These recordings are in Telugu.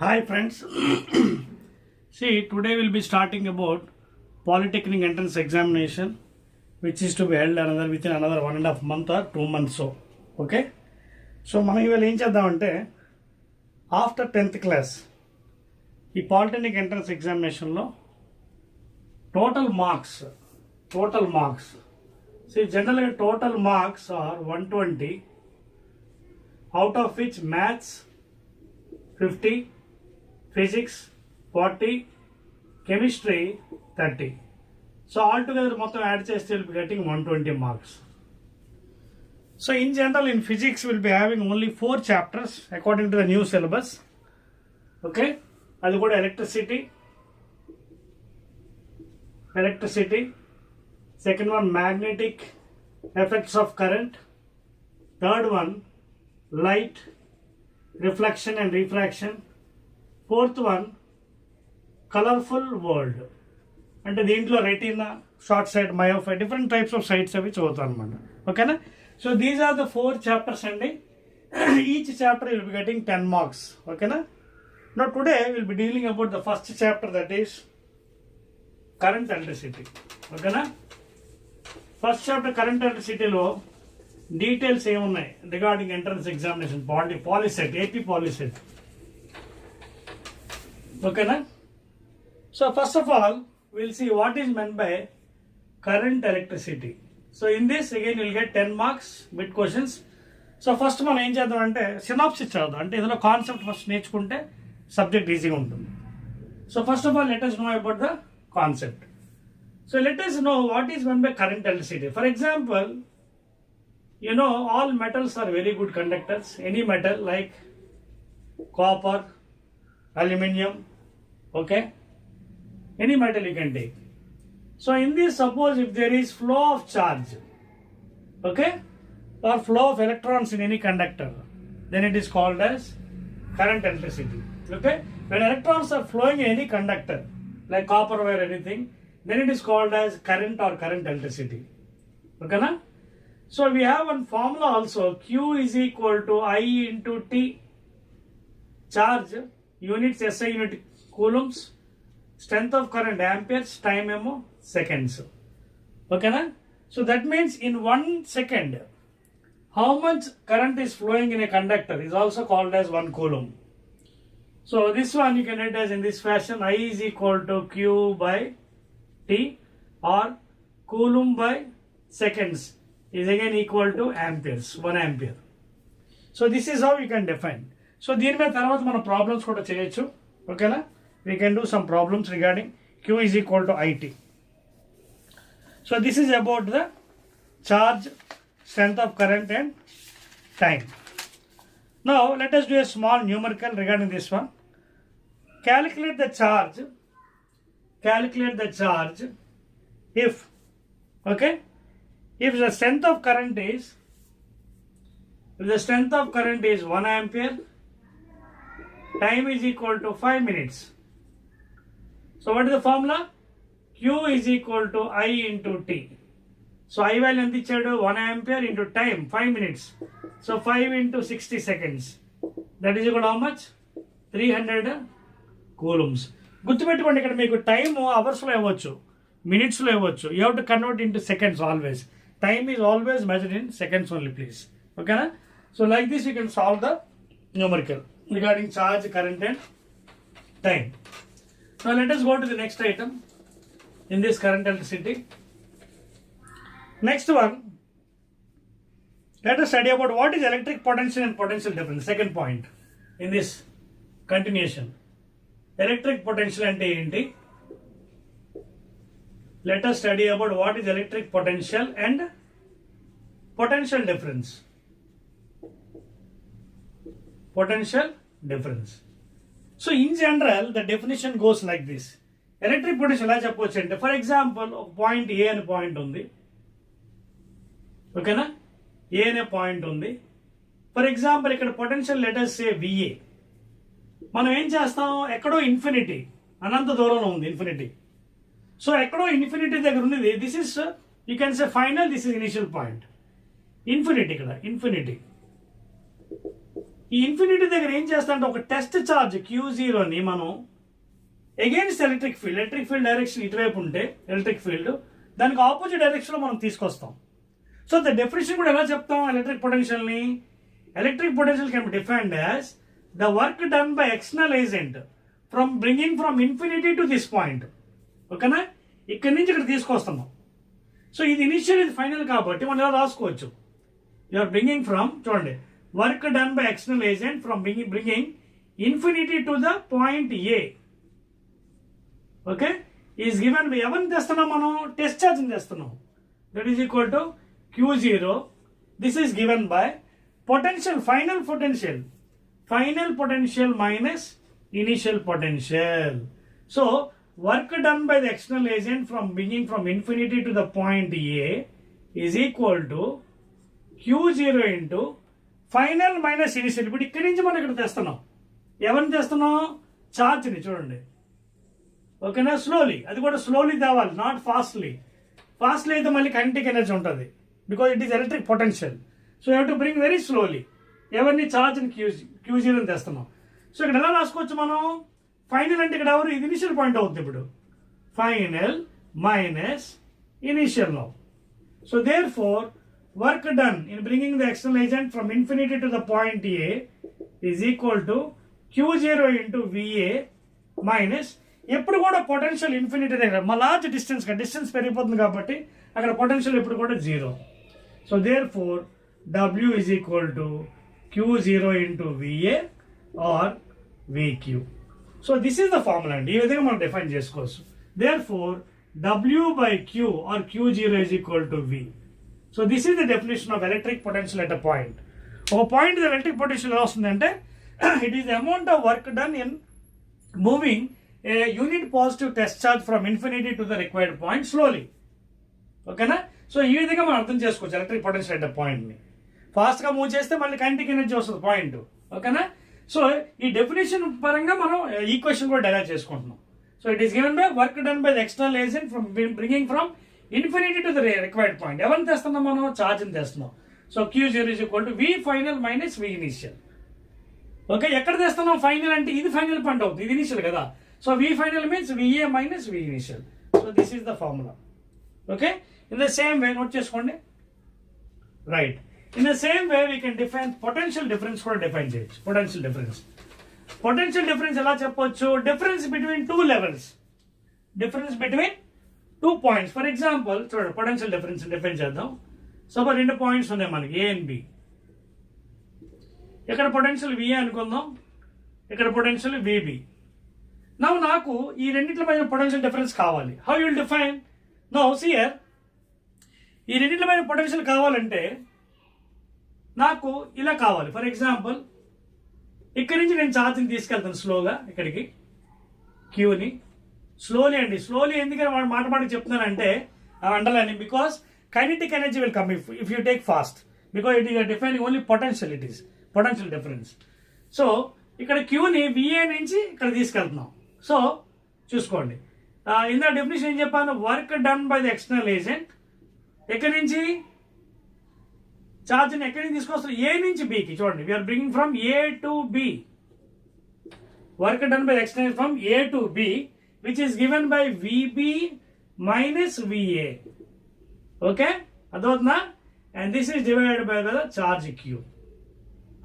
Hi friends. See, today we'll be starting about Polytechnic entrance examination, which is to be held within another 1.5 month or 2 months. Okay. So మనం ఇవాళ ఏం చేద్దామంటే ఆఫ్టర్ 10th క్లాస్ ఈ పాలిటెక్నిక్ ఎంట్రన్స్ ఎగ్జామినేషన్లో టోటల్ మార్క్స్ జనరల్గా total marks are 120, out of which maths 50, physics 40, chemistry 30. So altogether మొత్తం యాడ్ చేస్తే will be getting 120 marks. So in general in physics we'll be having only 4 chapters according to the new syllabus. Okay, అది కూడా electricity, second one magnetic effects of current, third one light, reflection and refraction, fourth one colorful world. అంటే దీంట్లో retina, short sight, myopia, different types of sights అవి చదువుతాం అనమాట. ఓకేనా? So these are the 4 chapters అండి. Each chapter will be getting 10 marks. ఓకేనా? Now today will be dealing about the first chapter, that is current electricity. ఓకేనా? ఫస్ట్ చాప్టర్ కరెంట్ ఎలక్ట్రిసిటీలో డీటెయిల్స్ ఏమున్నాయి regarding entrance examination, Polycet, AP Polycet. ఓకేనా? So first of all we'll see what is meant by current electricity. So in this again you'll get 10 marks bit questions. So first మనం ఏం చేద్దాం అంటే సినాప్సిస్ చదువుదాం. అంటే ఇందులో కాన్సెప్ట్ ఫస్ట్ నేర్చుకుంటే సబ్జెక్ట్ ఈజీగా ఉంటుంది. So first of all let us know about the concept. So let us know what is meant by current electricity. For example, you know all metals are very good conductors. Any metal like copper, aluminum, okay, any metal you can take. So in this, suppose if there is flow of charge, okay, or flow of electrons in any conductor, then it is called as current electricity. Okay, when electrons are flowing in any conductor like copper wire, anything, then it is called as current or current electricity. Okay na? So we have one formula also, Q is equal to I into T. Charge units SI unit coulombs, strength of current amperes, time memo seconds. Okay na? So that means in 1 second how much current is flowing in a conductor is also called as 1 coulomb. So this one you can write as in this fashion, I is equal to Q by T, or coulomb by seconds is again equal to amperes, 1 ampere. So this is how you can define. So దీని మీద తర్వాత మనం ప్రాబ్లమ్స్ కూడా చేయొచ్చు. ఓకేనా? We can do some problems regarding Q is equal to IT. So this is about the charge, strength of current and time. Now let us do a small numerical regarding this one. Calculate the charge if, okay, if the strength of current is 1 ampere, time is equal to 5 minutes. So what is the formula? Q is equal to I into T. So I value ఎంత ఇచ్చాడు? 1 ampere into time 5 minutes. So 5 into 60 seconds. That is equal to how much? 300 coulombs. గుర్తుపెట్టుకోండి, ఇక్కడ మీకు టైమ్ అవర్స్లో ఇవ్వచ్చు, మినిట్స్లో ఇవ్వచ్చు. You have to convert into seconds always. Time is always measured in seconds only, please. ఓకేనా? So like this you can solve the numerical regarding charge, current and time. Now let us go to the next item in this current electricity. Next one, let us study about what is electric potential and potential difference. Second point in this continuation. Electric potential ante enti? Let us study about what is electric potential and potential difference. Potential difference. So in general the definition goes like this. Electric potential ఎలా చెప్పవచ్చు అంటే, ఫర్ ఎగ్జాంపుల్ ఒక పాయింట్ ఏ అనే పాయింట్ ఉంది. ఓకేనా? ఏ అనే పాయింట్ ఉంది. ఫర్ ఎగ్జాంపుల్ ఇక్కడ potential let us say VA. మనం ఏం చేస్తాం, ఎక్కడో ఇన్ఫినిటీ, అనంత దూరంలో ఉంది ఇన్ఫినిటీ. సో ఎక్కడో ఇన్ఫినిటీ దగ్గర ఉంది. This is you can say final, this is initial point. Infinity, ఇక్కడ ఇన్ఫినిటీ. ఈ ఇన్ఫినిటీ దగ్గర ఏం చేస్తామంటే ఒక టెస్ట్ ఛార్జ్ Q0ని మనం అగైన్స్ ఎలక్ట్రిక్ ఫీల్డ్ డైరెక్షన్ ఇటువైపు ఉంటే ఎలక్ట్రిక్ ఫీల్డ్ దానికి ఆపోజిట్ డైరెక్షన్లో మనం తీసుకొస్తాం. సో ద డెఫినేషన్ కూడా ఎలా చెప్తాం ఎలక్ట్రిక్ పొటెన్షియల్ని? Electric potential can be defined as the work done by external agent from bringing from infinity to this point. ఓకేనా? ఇక్కడి నుంచి ఇక్కడ తీసుకొస్తున్నాం. సో ఇది ఇనిషియల్, ఇది ఫైనల్ కాబట్టి మనం ఇలా రాసుకోవచ్చు. యూఆర్ బ్రింగింగ్ ఫ్రమ్, చూడండి, work done by external agent from bringing infinity to the point A. Okay, is given by, ఎవరిని తెస్తున్నాం మనం? టెస్ట్ ఛార్జ్ని తెస్తున్నాం. That is equal to Q0. This is given by potential, final potential minus initial potential. So work done by the external agent from bringing from infinity to the point A is equal to Q0 into final minus initial. ఇప్పుడు ఇక్కడి నుంచి మనం ఇక్కడ తెస్తున్నాం. ఎవరిని తెస్తున్నాం? ఛార్జ్ని. చూడండి, ఓకేనా? స్లోలీ, అది కూడా స్లోలీ తేవాలి, నాట్ ఫాస్ట్లీ. ఫాస్ట్లీ అయితే మళ్ళీ కైనెటిక్ ఎనర్జీ ఉంటుంది, because it is electric potential. So you have to bring very slowly. ఎవరిని? ఛార్జ్ని Q0 తెస్తున్నాం. సో ఇక్కడ ఎలా రాసుకోవచ్చు మనం? ఫైనల్ అంటే ఇక్కడ ఎవరు? ఇది ఇనిషియల్ పాయింట్ అవుతుంది. ఇప్పుడు final minus initial now. So therefore work done in bringing the external agent from infinity to the point A is equal to Q0 into VA minus, ఎప్పుడు కూడా పొటెన్షియల్ ఇన్ఫినిటీ దగ్గర మా లార్జ్ డిస్టెన్స్ పెరిగిపోతుంది కాబట్టి అక్కడ పొటెన్షియల్ ఎప్పుడు కూడా 0. So therefore W is equal to Q0 into VA or VQ. So this is the formula అండి. ఈ విధంగా మనం డిఫైన్ చేసుకోవచ్చు. Therefore W by Q or Q0 is equal to V. So this is the definition of electric potential at a point. ఒక పాయింట్ ఎలక్ట్రిక్ పొటెన్షియల్ ఎలా వస్తుందంటే it is the amount of work done in moving A unit positive test charge from infinity to the required point slowly. ఓకేనా? సో ఈ విధంగా మనం అర్థం చేసుకోవచ్చు ఎలక్ట్రిక్ పొటెన్షియల్ అట్ పాయింట్ని. ఫాస్ట్గా మూవ్ చేస్తే మళ్ళీ కైనెటిక్ ఎనర్జీ వస్తుంది పాయింట్. ఓకేనా? సో ఈ డెఫినేషన్ పరంగా మనం ఈక్వేషన్ కూడా డెరైవ్ చేసుకుంటున్నాం. So it is given by work done by the external agent from bringing from infinity to the required point. ఎవరిని తెస్తున్నాం మనం? ఛార్జ్ని తెస్తున్నాం. So Q0 is equal to V final minus V initial. Okay, ఎక్కడ తెస్తున్నాం? ఫైనల్ అంటే ఇది ఫైనల్ పాయింట్ అవుతుంది, ఇది ఇనిషియల్ కదా. So V final means VA minus V initial. So this is the formula. Okay, in the same way note చేసుకోండి. Right, in the same way we can define potential difference కూడా డిఫైన్ చేయొచ్చు. పొటెన్షియల్ డిఫరెన్స్ ఎలా చెప్పొచ్చు? Difference between two levels, difference between two points. For example చూడండి, పొటెన్షియల్ డిఫరెన్స్ డిఫైన్ చేద్దాం. సపోజ్ రెండు పాయింట్స్ ఉన్నాయి మనకి, A అండ్ B. ఇక్కడ పొటెన్షియల్ VA అనుకుందాం, ఇక్కడ పొటెన్షియల్ VB. నాకు ఈ రెండింటి మధ్య పొటెన్షియల్ డిఫరెన్స్ కావాలి. How you will define? Now see here, ఈ రెండింటి మధ్య పొటెన్షియల్ కావాలంటే నాకు ఇలా కావాలి. ఫర్ ఎగ్జాంపుల్ ఇక్కడి నుంచి నేను ఛార్జ్ని తీసుకెళ్తాను స్లోగా ఇక్కడికి, క్యూని స్లోలీ అండి. స్లోలీ ఎందుకని మాటకి చెప్తున్నానంటే underlining, because kinetic energy will come if you take fast, because it is defining only potential, it is potential difference. So ఇక్కడ క్యూని VA నుంచి ఇక్కడ తీసుకెళ్తున్నాం. సో చూసుకోండి, ఇందా డెఫినేషన్ ఏం చెప్పాను? Work done by the external agent. ఎక్కడి నుంచి? ఛార్జ్ని ఎక్కడి నుంచి తీసుకొస్తారు? A నుంచి Bకి. చూడండి, we're bringing from A to B. Work done by external from A to B which is given by VB minus VA. Okay, అదవుతుందా? And this is divided by the charge Q.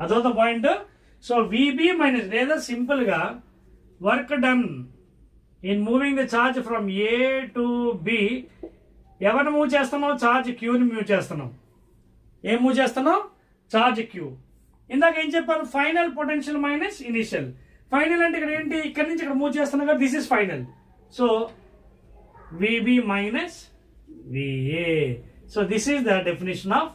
అదవుతా పాయింట్. సో VB మైనస్, లేదా సింపుల్ గా work done in moving the charge from A to B. ఎవరిని మూవ్ చేస్తున్నాం? ఛార్జ్ Qని మూవ్ చేస్తున్నాం. ఏం మూవ్ చేస్తున్నాం? Charge Q. ఇందాక ఏం చెప్పాను? Final potential minus initial. Final అంటే ఇక్కడ ఏంటి? ఇక్కడ నుంచి ఇక్కడ మూవ్ చేస్తున్నాం కదా, this is final. So VB minus VA. So this is the definition of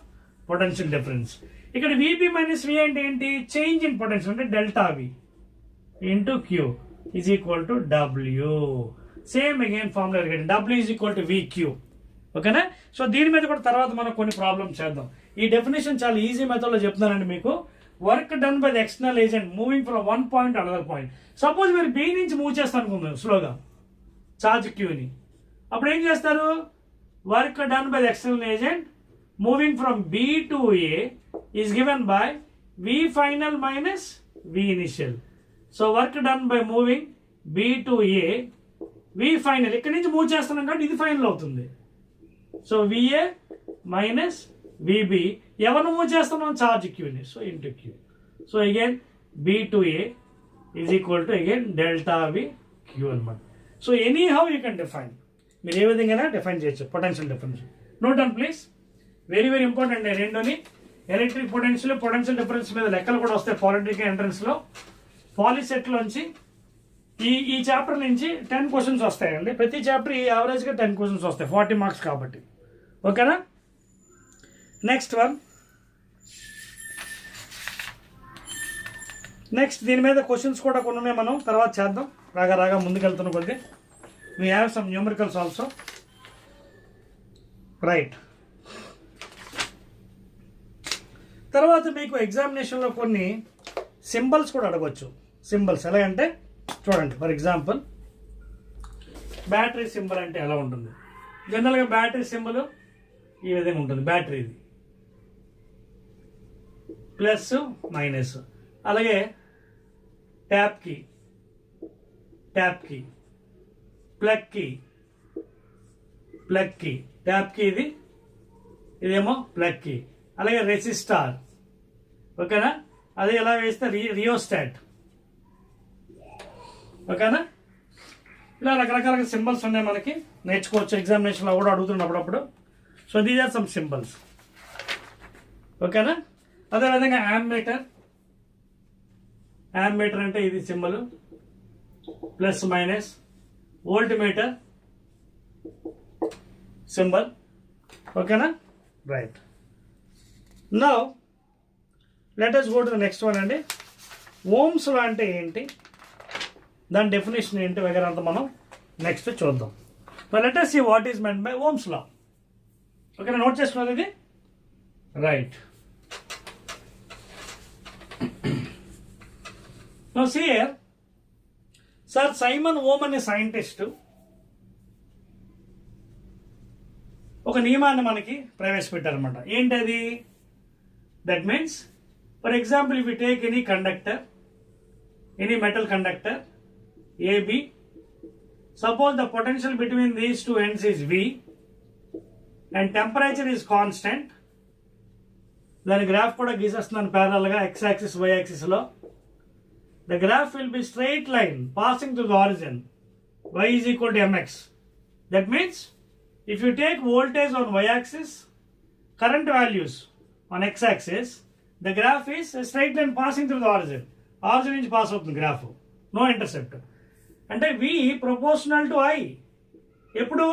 potential difference. ఇక్కడ VB మైనస్ VA అంటే ఏంటి? చేంజ్ ఇన్ పొటెన్షియల్, అంటే delta V into Q is equal to W. Same again formula W is equal to VQ. ఓకేనా? సో దీని మీద కూడా తర్వాత మనం కొన్ని ప్రాబ్లమ్స్ చేద్దాం. ఈ డెఫినేషన్ చాలా ఈజీ మెథడ్లో చెప్తున్నానండి మీకు. Work done by the external agent moving from one point another point. Suppose మీరు B నుంచి మూవ్ చేస్తాను అనుకుందాం స్లోగా ఛార్జ్ Qని. అప్పుడు ఏం చేస్తారు? Work done by the external agent moving from B to A is given by V final minus V initial. So work done by moving B to A. V final ఇక్కడ నుంచి మూవ్ చేస్తున్నాం కాబట్టి ఇది ఫైనల్ అవుతుంది. సో VA minus VB ఎవరిని మూవ్ చేస్తున్నాం, చార్జ్ Qని. So into Q. So again B to A is equal to again delta V Q అనమాట. So any how you can define, మీరు ఏ విధంగా డిఫైన్ చేయొచ్చు potential difference. Note down please, very very important. రెండోని ఎలక్ట్రిక్ పొటెన్షియల్ డిఫరెన్స్ మీద లెక్కలు కూడా వస్తాయి పాలిటెక్నిక్ ఎంట్రన్స్లో. పాలిసెట్లోంచి ఈ చాప్టర్ నుంచి 10 క్వశ్చన్స్ వస్తాయండి. ప్రతి చాప్టర్ ఈ యావరేజ్గా 10 క్వశ్చన్స్ వస్తాయి, 40 మార్క్స్ కాబట్టి. ఓకేనా? Next one. నెక్స్ట్ దీని మీద క్వశ్చన్స్ కూడా కొన్ని ఉన్నాయి, మనం తర్వాత చేద్దాం. రాగా ముందుకెళ్తున్న కొద్ది we have some numericals also. Right. తర్వాత మీకు ఎగ్జామినేషన్లో కొన్ని సింబల్స్ కూడా అడగవచ్చు. సింబల్స్ ఎలాగంటే చూడండి, ఫర్ ఎగ్జాంపుల్ బ్యాటరీ సింబల్ అంటే ఎలా ఉంటుంది. జనరల్గా బ్యాటరీ సింబల్ ఈ విధంగా ఉంటుంది. బ్యాటరీది ప్లస్ మైనస్. అలాగే tap key, plug key, tap key ఇదేమో ప్లగ్ కీ. అలాగే రెసిస్టార్, ఓకేనా? అది ఎలా వేస్తే రియోస్టాట్, ఓకేనా? ఇలా రకరకాల సింబల్స్ ఉన్నాయి, మనకి నేర్చుకోవచ్చు. ఎగ్జామినేషన్లో కూడా అడుగుతున్నప్పుడు. So these are some symbols, ఓకేనా? అదేవిధంగా యామ్మీటర్ అంటే ఇది symbol, plus minus. Volt meter symbol, ఓకేనా? Right. Now let us go to the next one అండి. ఓమ్స్ లా అంటే ఏంటి, దాని డెఫినేషన్ ఏంటి వగైరా అంతా మనం నెక్స్ట్ చూద్దాం. Let us see what is meant by Ohm's law. ఓకేనా? నోట్ చేసుకున్నది ఇది. Right. Now see here, Sir Simon Ohm అనే సైంటిస్ట్ ఒక నియమాన్ని మనకి ప్రవేశపెట్టారనమాట. ఏంటది? That means for example if you take any conductor, any metal conductor AB, suppose the potential between these two ends is V and temperature is constant. దాని గ్రాఫ్ కూడా గీసేస్తున్నాను ప్యారలల్ గా x యాక్సిస్ y యాక్సిస్ లో. The graph will be straight line passing through the origin. Y is equal to mx. That means if you take voltage on y axis, current values on x axis, the graph is a straight line passing through the origin. Origin నుంచి పాస్ అవుతుంది గ్రాఫ్, నో ఇంటర్సెప్ట్. అంటే V ప్రపోర్షనల్ టు I. ఎప్పుడు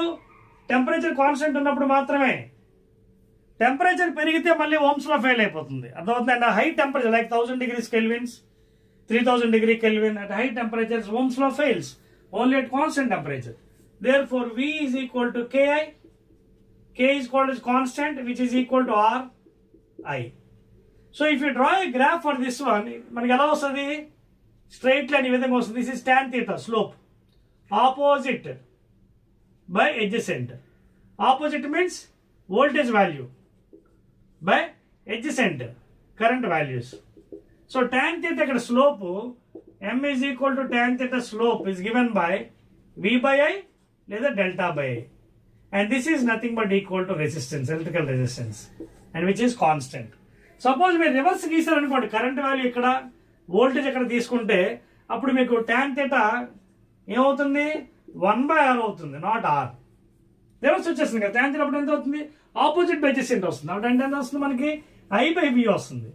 టెంపరేచర్ కాన్స్టెంట్ ఉన్నప్పుడు మాత్రమే. టెంపరేచర్ పెరిగితే మళ్ళీ ఓమ్స్ లో ఫెయిల్ అయిపోతుంది. అర్థమవుతుంది అండి? High temperature like 1000 degrees Kelvins, 3000 degree Kelvin, at high temperatures Ohm's law fails only at constant temperature. Therefore V is equal to Ki. K is called as constant, which is equal to Ri. So if you draw a graph for this one, మనకి ఎలా వస్తుంది? స్ట్రైట్ లైన్ ఈ విధంగా వస్తుంది. This is tan theta slope, opposite by adjacent. Opposite means voltage value by adjacent current values. So tan theta ఇక్కడ slope m is equal to tan theta slope is given by V by I లేదా delta by I, and this is nothing but equal to resistance, electrical resistance, and which is constant. Suppose మీరు రివర్స్ గీసారు అనుకోండి, కరెంట్ వాల్యూ ఇక్కడ, వోల్టేజ్ ఇక్కడ తీసుకుంటే అప్పుడు మీకు tan theta ఏమవుతుంది? 1/R అవుతుంది, నాట్ R. రివర్స్ వచ్చేస్తుంది కదా. tan theta అప్పుడు ఎంత అవుతుంది? ఆపోజిట్ బై adjacent వస్తుంది. అప్పుడు ఎంత వస్తుంది మనకి? I by V వస్తుంది.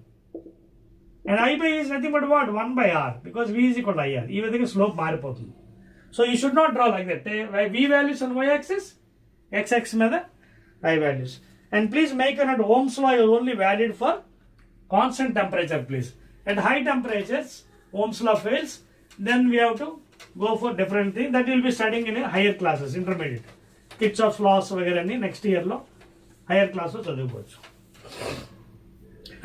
And I by is nothing but what? 1/R, because V is equal to IR. ఈ విధంగా స్లోప్ మారిపోతుంది. So you should not draw like that. V values on y axis, x axis మీద I values. And please make a note, Ohm's law is only valid for constant temperature, please. At high temperatures, Ohm's law fails. Then we have to go for different thing that we will be studying in a higher classes, intermediate. Kirchhoff's laws వగైరా అన్ని నెక్స్ట్ ఇయర్లో హైయర్ క్లాస్లో చదువుకోవచ్చు.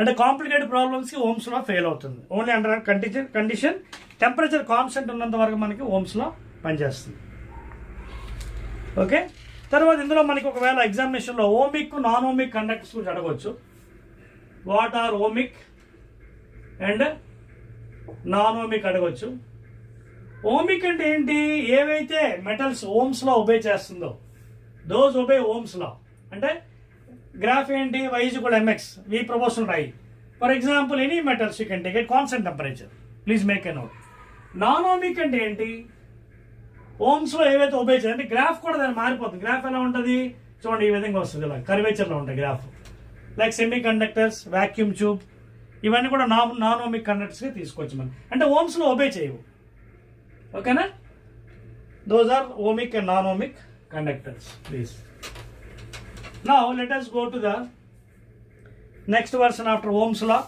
అంటే కాంప్లికేటెడ్ ప్రాబ్లమ్స్కి ఓమ్స్ లా ఫెయిల్ అవుతుంది. Only under condition temperature constant ఉన్నంత వరకు మనకి ఓమ్స్ లా పనిచేస్తుంది. ఓకే. తర్వాత ఇందులో మనకి ఒకవేళ ఎగ్జామినేషన్లో ఓమిక్ నాన్ ఓమిక్ కండక్టర్స్ గురించి అడగవచ్చు. What are ohmic and non ohmic అడగొచ్చు. ఓమిక్ అంటే ఏంటి? ఏవైతే మెటల్స్ ఓమ్స్ లా ఒబే చేస్తుందో దోస్ ఒబే ఓమ్స్ లా. అంటే గ్రాఫ్ ఏంటి? y = mx, v proportional I. For example any metals you can take at constant temperature. Please make a note. Non ohmic అంటే ఏంటి? ఓమ్స్ లో ఏవైతే ఒబే చేయాలి అంటే గ్రాఫ్ కూడా దాన్ని మారిపోతుంది. గ్రాఫ్ ఎలా ఉంటుంది చూడండి, ఈ విధంగా వస్తుంది, ఇలా కర్వేచర్లో ఉంటాయి graph. Like semi conductors, vacuum tube, ఇవన్నీ కూడా నాన్ ఓమిక్ కండక్టర్స్గా తీసుకోవచ్చు మనం. అంటే ఓమ్స్లో ఒబే చేయవు. ఓకేనా? Those are ohmic and non ohmic conductors. Please now let us go to the next version after Ohm's law.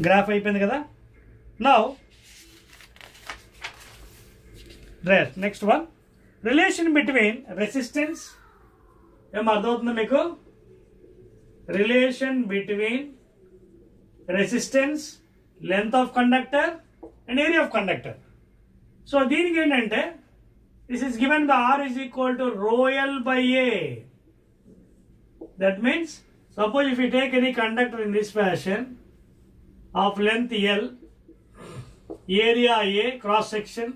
Graph అయిపోయింది కదా. Now next one, relation between resistance. ఏం అర్థమవుతుందా మీకు? Relation between resistance, length of conductor and area of conductor. So దీనికి ఏంటంటే this is given by R is equal to rho L by A. That means suppose if you take any conductor in this fashion of length L, area A, cross section,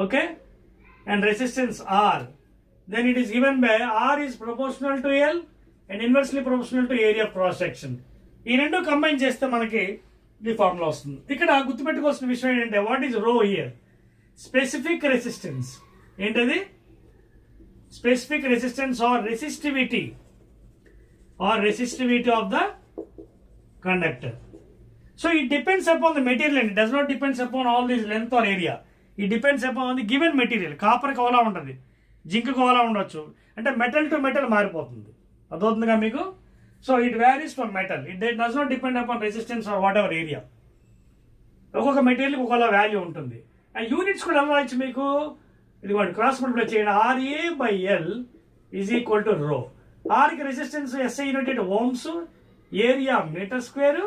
okay, and resistance R, then it is given by R is proportional to L and inversely proportional to area of cross section. ఈ రెండు కంబైన్ చేస్తే మనకి ఈ ఫార్ములా వస్తుంది. ఇక్కడ గుర్తుపెట్టుకోవాల్సిన విషయం ఏంటంటే what is rho here? Specific resistance. ఏంటది? Specific resistance or resistivity of the conductor. So it depends upon the material and it does not depends upon all this length or area. It depends upon the given material. Copper కోలా ఉంటుంది, జింక్ కోలా ఉండొచ్చు, అంటే మెటల్ టు మెటల్ మారిపోతుంది. అర్థమవుతుందిగా మీకు? So it varies from metal. It does not depend upon resistance or whatever area. ఒక్కొక్క మెటీరియల్కి ఒక్కొక్క వాల్యూ ఉంటుంది. అండ్ యూనిట్స్ కూడా ఎలా రాయొచ్చు మీకు? ఇది వాడు క్రాస్ మల్టిప్లై చేయండి. RA by L is equal to rho. ఆర్కి resistance SI unit ohms, area metre square,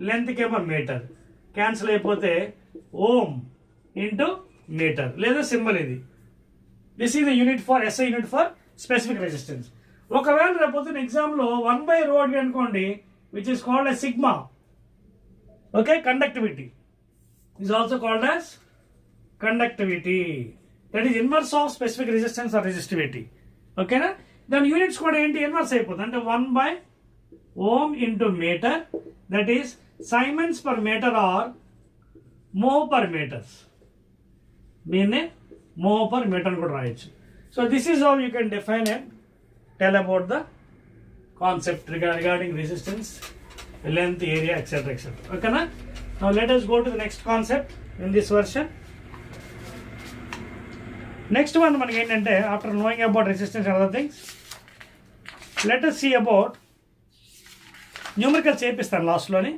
లెంత్కి ఏమో మీటర్. క్యాన్సిల్ అయిపోతే ఓమ్ ఇంటూ మీటర్, లేదా సింబల్ ఇది. This is the unit for SI unit for specific resistance. ఒకవేళ రేపు ఎగ్జామ్లో 1/ρ అనుకోండి, which is called as sigma. Okay, conductivity is also called as conductivity. That is inverse of specific resistance or resistivity. Okay na? Then units కూడా ఏంటి? ఇన్వర్స్ అయిపోతుంది. అంటే 1/ohm into meter, that is Siemens per meter or mho per meters. దీన్నే mho per meter కూడా రాయొచ్చు. So this is how you can define and tell about the concept regarding resistance, length, area, etc. etc. Okay na? Now let us go to the next concept in this version. Next one మనకి ఏంటంటే after knowing about resistance and other things, let us see about numerical చేపిస్తాను లాస్ట్లోని.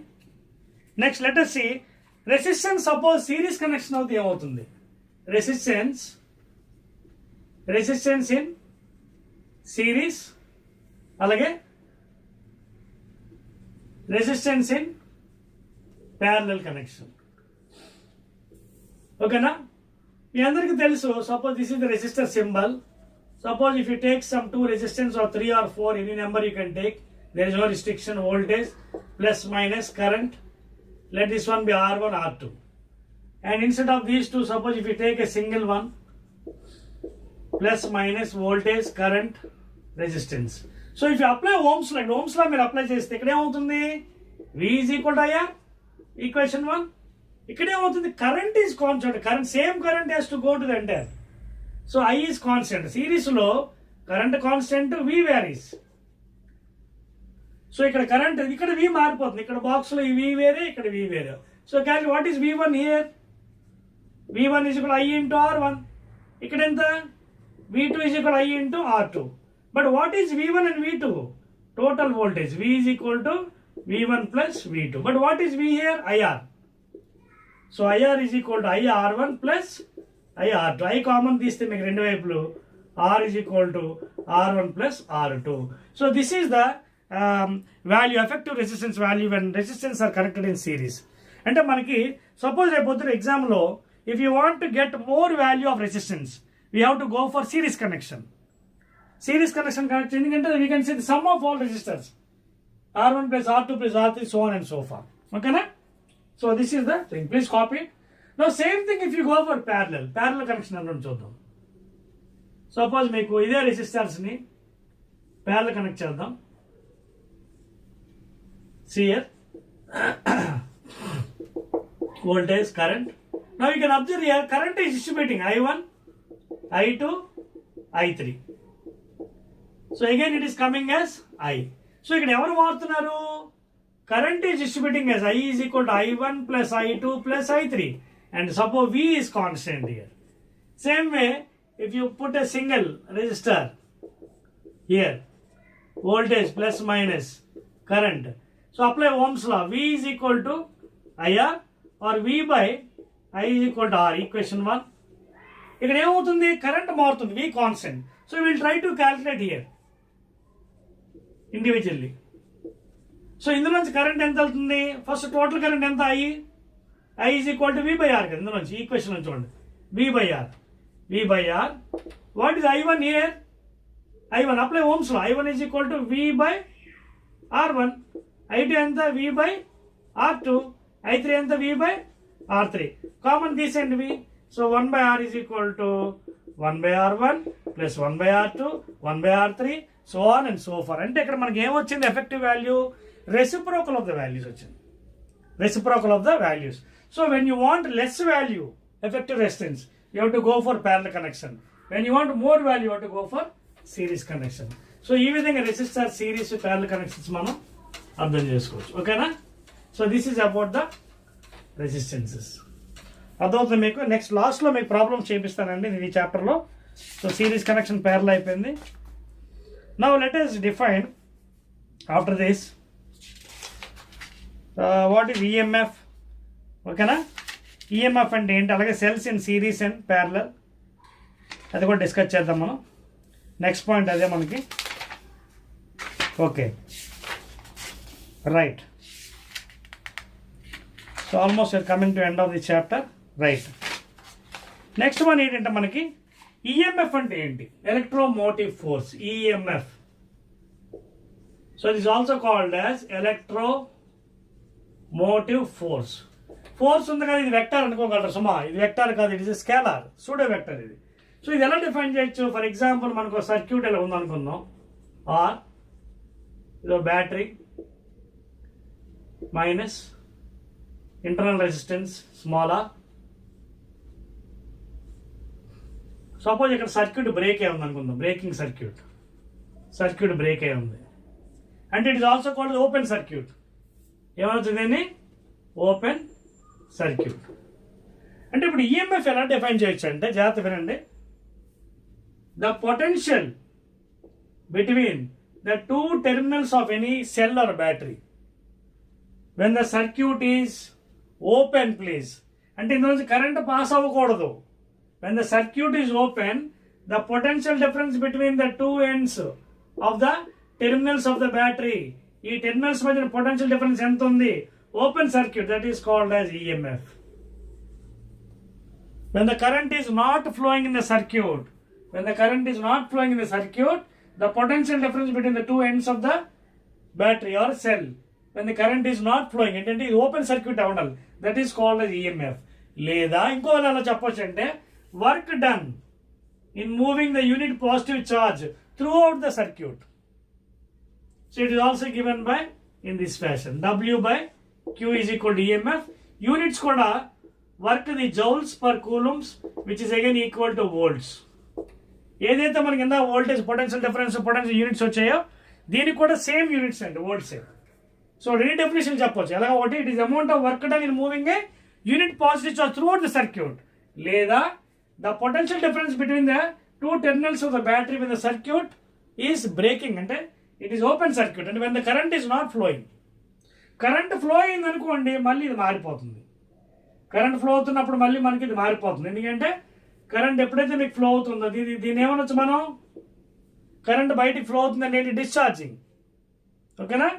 Next let us see resistance. Suppose series connection అవుతే ఏమవుతుంది? రెసిస్టెన్స్ ఇన్ సిరీస్, అలాగే రెసిస్టెన్స్ ఇన్ ప్యారలల్ కనెక్షన్. ఓకేనా? మీ అందరికీ తెలుసు, suppose this is the resistor symbol. Suppose if you take some 2 resistance or 3 or 4, any number you can take. There is no restriction. Voltage plus minus current. Let this one be R1, R2. And instead of these two, suppose if you take a single one, plus minus voltage, current, resistance. So if you apply Ohm's law, మీరు అప్లై చేస్తే ఇక్కడ ఏమవుతుంది? V is equal to IR. Equation 1. ఇక్కడ ఏమవుతుంది? Current is constant. Current same current has to go to the entire. So I is constant. Series లో current constant, V varies. So ఇక్కడ కరెంట్, ఇక్కడ V మారిపోతుంది. ఇక్కడ బాక్స్ లో V వేరే, ఇక్కడ V వేరే. So can what is V1 here? V1 is equal to I into R1. ఇక్కడ ఎంత? V2 is equal to I into R2. But what is V1 and V2? Total voltage. V is equal to V1 plus V2. But what is V here? IR. So IR is equal to IR1 plus IR2. I common తీస్తే మీకు రెండు వైపులు R is equal to R1 plus R2. So this is the value, effective resistance value when resistance are connected in series. అంటే మనకి సపోజ్ రేపు ఎగ్జామ్లో if you want to get more value of resistance, we have to go for series connection. Series connection ఎందుకంటే we can see the sum of all resistors. R1 plus R2 plus R3, so on and so forth. Okay, na? So this is the thing. Please copy it. Now same thing if you go for parallel connection అన్నట్టు చూద్దాం. సపోజ్ మీకు ఇదే రెసిస్టర్స్ ని parallel కనెక్ట్ చేద్దాం. See here, voltage, current. Now you can observe here, current is distributing I1, I2, I3. So again it is coming as I. So ఇక్కడ ఎవరు మారుతున్నారు? Current is distributing as I is equal to I1 plus I2 plus I3. And suppose V is constant here. Same way, if you put a single resistor here, voltage plus minus current. So apply Ohm's law. V is equal to IR or V by I is equal to R. Equation 1. ఇక్కడ ఏమవుతుంది? కరెంట్ మారుతుంది, V constant. So will try to calculate here individually. So ఇందులోంచి కరెంట్ ఎంత వెళ్తుంది? ఫస్ట్ టోటల్ కరెంట్ ఎంత? I is equal to V by R. ఇందులోంచి ఈక్వేషన్ నుంచి చూడండి, V by R. What is I1 here? I1 apply Ohm's law. I1 is equal to V by R1. I2 ఎంత? V by R2. I3 ఎంత? V by R3. Common this and V. So 1 by R is equal to 1 by R1 plus 1 by R2, 1 by R3, so on and so forth. అంటే ఇక్కడ మనకి ఏమొచ్చింది? Effective value reciprocal of the values వచ్చింది. Reciprocal of the values. So when you want less value, effective resistance, you have to go for parallel connection. When you want more value, you have to go for series connection. So ఈ విధంగా రెసిస్టర్ సిరీస్ parallel connections మనం అర్థం చేసుకోవచ్చు. ఓకేనా? So this is about the resistances. అర్థమవుతుంది మీకు? నెక్స్ట్ లాస్ట్లో మీకు ప్రాబ్లమ్స్ చేపిస్తానండి ఈ చాప్టర్లో. సో సిరీస్ కనెక్షన్ ప్యారల్ అయిపోయింది. Now let us define after this what is EMF. ఓకేనా? ఈఎంఎఫ్ అంటే ఏంటి, అలాగే cells in series and parallel, అది కూడా డిస్కస్ చేద్దాం మనం. నెక్స్ట్ పాయింట్ అదే మనకి. Okay, right. So almost you're coming to end of the chapter. Right, next one ఏంటంటే మనకి ఈఎంఎఫ్ అంటే ఏంటి? Electromotive force, EMF. So it is also called as electromotive force. Force ఉంది కదా, ఇది వెక్టార్ అనుకోగలరు సుమా. ఇది వెక్టార్ కాదు, it is scalar, pseudo vector ఇది. సో ఇది ఎలా డిఫైన్ చేయొచ్చు? ఫర్ ఎగ్జాంపుల్ మనకు సర్క్యూట్ ఎలా ఉందనుకుందాం. ఆర్ ఇదో battery minus internal resistance small R. Suppose ఇక్కడ సర్క్యూట్ బ్రేక్ అయి ఉంది అనుకుందాం, బ్రేకింగ్ సర్క్యూట్ బ్రేక్ అయి ఉంది అంటే it is also called open circuit. ఏమవుతుందని? Open circuit. అంటే ఇప్పుడు ఈఎంఎఫ్ ఎలా డిఫైన్ చేయొచ్చు అంటే, జాగ్రత్త వినండి. The potential between the two terminals of any cell or battery when the circuit is open. Please అంటే ఇందులోంచి కరెంట్ పాస్ అవ్వకూడదు. When the circuit is open, the potential difference between the two ends of the terminals of the battery, ఈ టెర్మినల్స్ మధ్య పొటెన్షియల్ డిఫరెన్స్ ఎంత ఉంది? Open circuit, that is called as EMF. When the current is not flowing in the circuit, the potential difference between the two ends of the battery or cell, when the current is not flowing, ఏంటంటే ఇది ఓపెన్ సర్క్యూట్ అవ్వాలి, that is called as EMF. లేదా ఇంకో ఎలా చెప్పొచ్చు అంటే, work done in moving the unit positive charge throughout the circuit. So it is also given by in this fashion, W by Q is equal to EMF. Units kuda work the joules per coulombs, which is again equal to volts. ఏదైతే మనకి కింద voltage potential difference potential units వచ్చాయో దీనికి కూడా సేమ్ యూనిట్స్ అండి, వోల్ట్స్. సో రీడెఫినేషన్ చెప్పొచ్చు ఎలా? ఒకటి, it is amount of work done in moving A unit positive charge throughout the circuit. లేదా the potential difference between the two terminals of the battery when the circuit is breaking, అంటే it is open circuit and when the current is not flowing. Current flow అయింది అనుకోండి, మళ్ళీ ఇది మారిపోతుంది. కరెంట్ ఫ్లో అవుతున్నప్పుడు మళ్ళీ మనకి ఇది మారిపోతుంది. ఎందుకంటే కరెంట్ ఎప్పుడైతే మీకు ఫ్లో అవుతుందో దీని ఏమనొచ్చు మనం? కరెంట్ బయటికి ఫ్లో అవుతుందండి, ఏంటి? డిశ్చార్జింగ్. ఓకేనా?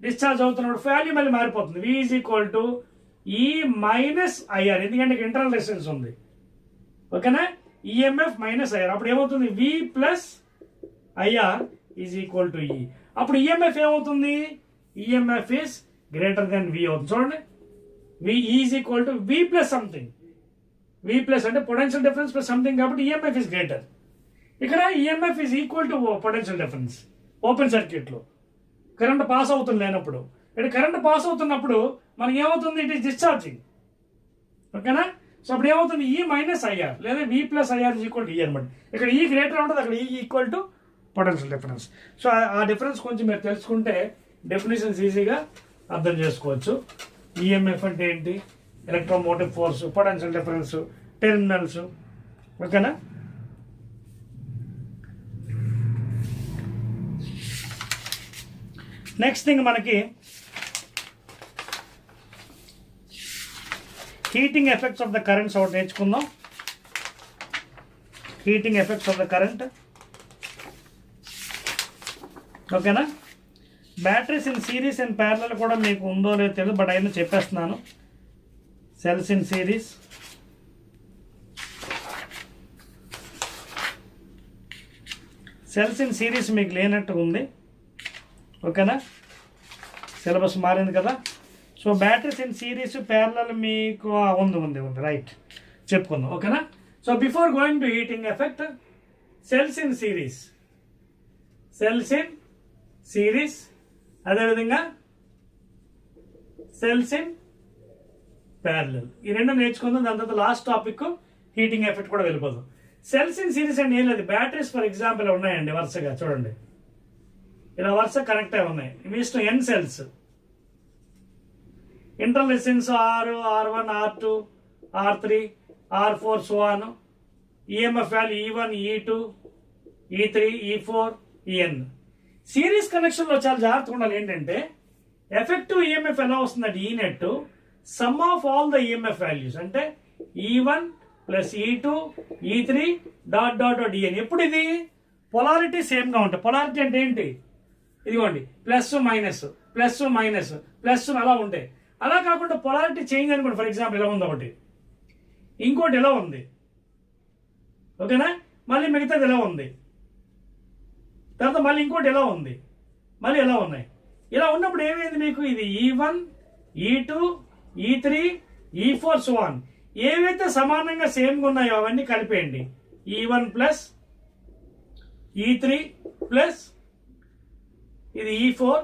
డిశ్చార్జ్ అవుతున్నప్పుడు వాల్యూ మళ్ళీ మారిపోతుంది. V is equal to E minus IR, ఎందుకంటే ఇంటర్నల్ రెసిస్టెన్స్ ఉంది. ఓకేనా? ఈఎంఎఫ్ మైనస్ ఐఆర్, అప్పుడు ఏమవుతుంది? V plus IR is equal to E. అప్పుడు ఈఎంఎఫ్ ఏమవుతుంది? EMF is greater than V అవుతుంది. చూడండి, V is equal to V plus something. V plus అంటే పొటెన్షియల్ డిఫరెన్స్ ప్లస్ సంథింగ్ కాబట్టి ఈఎంఎఫ్ ఈస్ గ్రేటర్. ఇక్కడ EMF is equal to potential difference. Open సర్క్యూట్లో కరెంట్ పాస్ అవుతుంది లేనప్పుడు, ఇక్కడ కరెంట్ పాస్ అవుతున్నప్పుడు మనకి ఏమవుతుంది, ఇట్ ఈస్ డిశ్చార్జింగ్. ఓకేనా? సో అప్పుడు ఏమవుతుంది, ఈ మైనస్ ఐఆర్ లేదా V plus IR is equal to E అనమాట. ఇక్కడ ఈ గ్రేటర్ ఉంటుంది, అక్కడ E equal to potential difference. So ఆ డిఫరెన్స్ కొంచెం మీరు తెలుసుకుంటే డెఫినేషన్స్ ఈజీగా అర్థం చేసుకోవచ్చు. ఈఎంఎఫ్ అంటే ఏంటి, electromotive force, potential difference, terminals. ఓకేనా? నెక్స్ట్ థింగ్ మనకి heating effects of the currents ఒకటి నేర్చుకుందాం. Heating effects of the current. ఓకేనా? Batteries in series and parallel కూడా మీకు ఉందో లేదో తెలియదు, బట్ అయినా చెప్పేస్తున్నాను. Cells in series, cells in series మీకు లేనట్టు ఉంది. ఓకేనా? సిలబస్ మారింది కదా. So batteries in series parallel మీకు ఉంది రైట్, చెప్పుకుందాం. ఓకేనా? So before going to heating effect, cells in series, అదేవిధంగా సెల్స్ ఇన్ ప్యారలల్, ఈ రెండు నేర్చుకుందాం. దాని తర్వాత లాస్ట్ టాపిక్ హీటింగ్ ఎఫెక్ట్ కూడా వెళ్ళిపోదాం. సెల్స్ ఇన్ సిరీస్ అంటే ఏం లేదు, బ్యాటరీస్ ఫర్ ఎగ్జాంపుల్ ఉన్నాయండి వరుసగా. చూడండి, ఇలా వరుస కనెక్ట్ అయి ఉన్నాయి. ఇవి ఇష్టం N cells. Internal resistance R1, R2, R3, R4, so on. EMF value E1, E2, E3, E4, En. Series కనెక్షన్లో చాలా జాగ్రత్తగా ఉండాలి. ఏంటంటే ఎఫెక్టివ్ ఈఎంఎఫ్ ఎలా వస్తుందంటే ఈ net sum of all the EMF values, అంటే E1 plus E2, E3 dot dot dot En. ఎప్పుడు ఇది పొలారిటీ సేమ్గా ఉంటాయి. పొలారిటీ అంటే ఏంటి, ఇదిగోండి plus minus plus minus plus అలా ఉంటాయి. అలా కాకుండా పొలారిటీ చేంజ్ అనుకోండి. ఫర్ ఎగ్జాంపుల్ ఇలా ఉంది ఒకటి, ఇంకోటి ఎలా ఉంది. ఓకేనా? మళ్ళీ మిగతాది ఎలా ఉంది, తర్వాత మళ్ళీ ఇంకోటి ఎలా ఉంది, మళ్ళీ ఎలా ఉన్నాయి. ఇలా ఉన్నప్పుడు ఏమైంది మీకు, ఇది E1, E2, E3, E4, so on. ఏవైతే సమానంగా సేమ్గా ఉన్నాయో అవన్నీ కలిపేయండి. E1 ప్లస్ E3 ప్లస్ ఇది E4,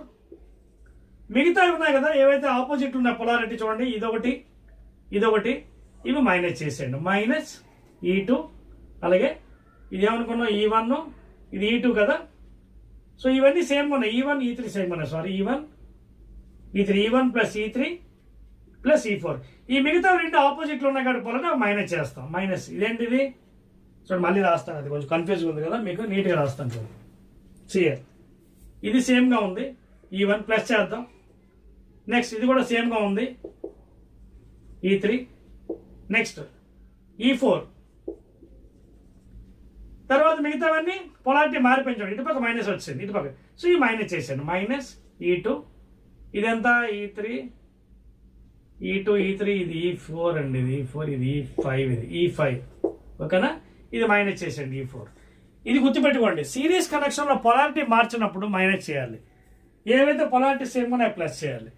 మిగతా ఉన్నాయి కదా ఏవైతే ఆపోజిట్ ఉన్నాయి పొలారిటీ, చూడండి ఇదొకటి, ఇవి మైనస్ చేసేయండి. మైనస్ E2, అలాగే ఇది ఏమనుకున్నాం E1, ఇది E2 కదా. సో ఇవన్నీ సేమ్ ఉన్నాయి. E1, E3 సేమ్ ఉన్నాయి. Sorry, E1, E3, E1 plus E3 plus E4. ఈ మిగతా రెండు ఆపోజిట్లు ఉన్నాయి కాబట్టి పొలారిటీ మైనస్ చేస్తాం. మైనస్ ఇదేంటిది చూడండి, మళ్ళీ రాస్తాను, అది కొంచెం కన్ఫ్యూజ్గా ఉంది కదా, మీకు నీట్గా రాస్తాను చూడండి. సియర్ ఇది సేమ్గా ఉంది, E1 ప్లస్ చేద్దాం. నెక్స్ట్ ఇది కూడా సేమ్గా ఉంది, E3. Next E4. తర్వాత మిగతావన్నీ పొలారిటీ మారిపోయించండి. ఇటుపక్క మైనస్ వచ్చింది, ఇటుపక్క. సో ఈ మైనస్ చేశాను. మైనస్ E2, ఇదంతా E3, E3, ఇది E4 అండి, ఇది E4, ఇది E5, ఇది E5. ఓకేనా? ఇది మైనస్ చేసేయండి E4. ఇది గుర్తుపెట్టుకోండి, సిరీస్ కనెక్షన్లో పొలారిటీ మార్చినప్పుడు మైనస్ చేయాలి, ఏవైతే పొలారిటీ సేమ్ ఉన్నాయో ప్లస్ చేయాలి.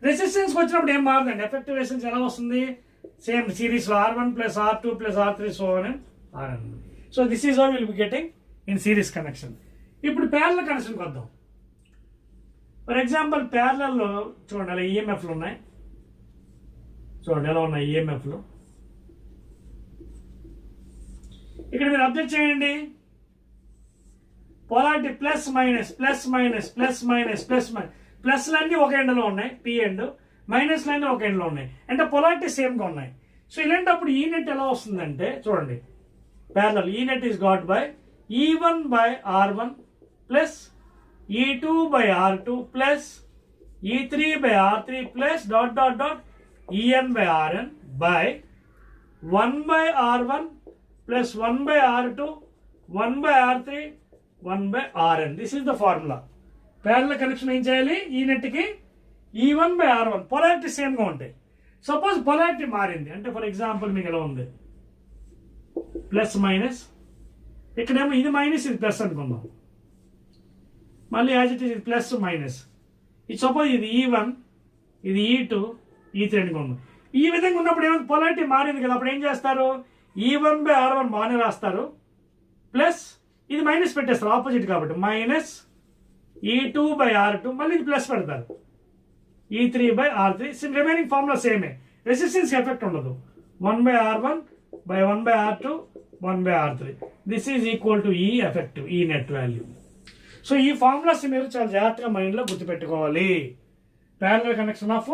రెసిస్టెన్స్కి వచ్చినప్పుడు ఏం మారదండి, ఎఫెక్టివ్ రెసిస్టెన్స్ ఎలా వస్తుంది, సేమ్ సిరీస్లో R1 plus R2 plus R3, so on Rn. So this is how will be getting in series connection. ఇప్పుడు ప్యారలల్ కనెక్షన్కి వద్దాం. ఫర్ ఎగ్జాంపుల్ ప్యారలల్లో చూడండి అలా ఈఎంఎఫ్లు ఉన్నాయి. చూడండి ఎలా ఉన్నాయి ఈఎంఎఫ్లు. ఇక్కడ మీరు అబ్జర్వ్ చేయండి, polarity plus minus plus minus plus minus plus minus, ప్లస్లన్నీ ఒక ఎండ్లో ఉన్నాయి పి ఎండ్, మైనస్లన్నీ ఒక ఎండ్లో ఉన్నాయి, అంటే పొలారిటీ సేమ్గా ఉన్నాయి. సో ఇలాంటప్పుడు ఈ నెట్ ఎలా వస్తుందంటే చూడండి, ప్యారలల్ ఈ net is got by E1 by R1 plus E2 by R2 plus E3 by R3 plus dot dot dot En by Rn by 1 by R1 plus 1 by R2 1 by R3 1 by Rn. This is the formula. Parallel connection ఏం చేయాలి, ఈ నెట్కి E1 by R1 పొలారిటీ సేమ్గా ఉంటాయి. సపోజ్ పొలారిటీ మారింది అంటే ఫర్ ఎగ్జాంపుల్ మీకు ఎలా ఉంది, ప్లస్ మైనస్, ఇక్కడేమో ఇది మైనస్ ఇది ప్లస్ అనుకుందాం, మళ్ళీ యాజ్ ఇట్ ఈస్ ఇది ప్లస్ మైనస్, ఇది సపోజ్ ఇది E1, ఇది E2, E3 అనుకోండి. ఈ విధంగా ఉన్నప్పుడు ఏమైనా పొలారిటీ మారింది కదా, అప్పుడు ఏం చేస్తారు, E1/R1 బాగానే రాస్తారు, ప్లస్ ఇది మైనస్ పెట్టేస్తారు ఆపోజిట్ కాబట్టి, మైనస్ E2/R2, మళ్ళీ ఇది ప్లస్ పెడతారు, E3/R3. రిమైనింగ్ ఫార్ములా సేమే, రెసిస్టెన్స్ ఎఫెక్ట్ ఉండదు. 1/R1/1/R2 1/R3. This is equal to ఈ ఎఫెక్టివ్, ఈ నెట్ వాల్యూ. సో ఈ ఫార్ములాస్ మీరు చాలా జాగ్రత్తగా మైండ్లో గుర్తుపెట్టుకోవాలి. Parallel connection of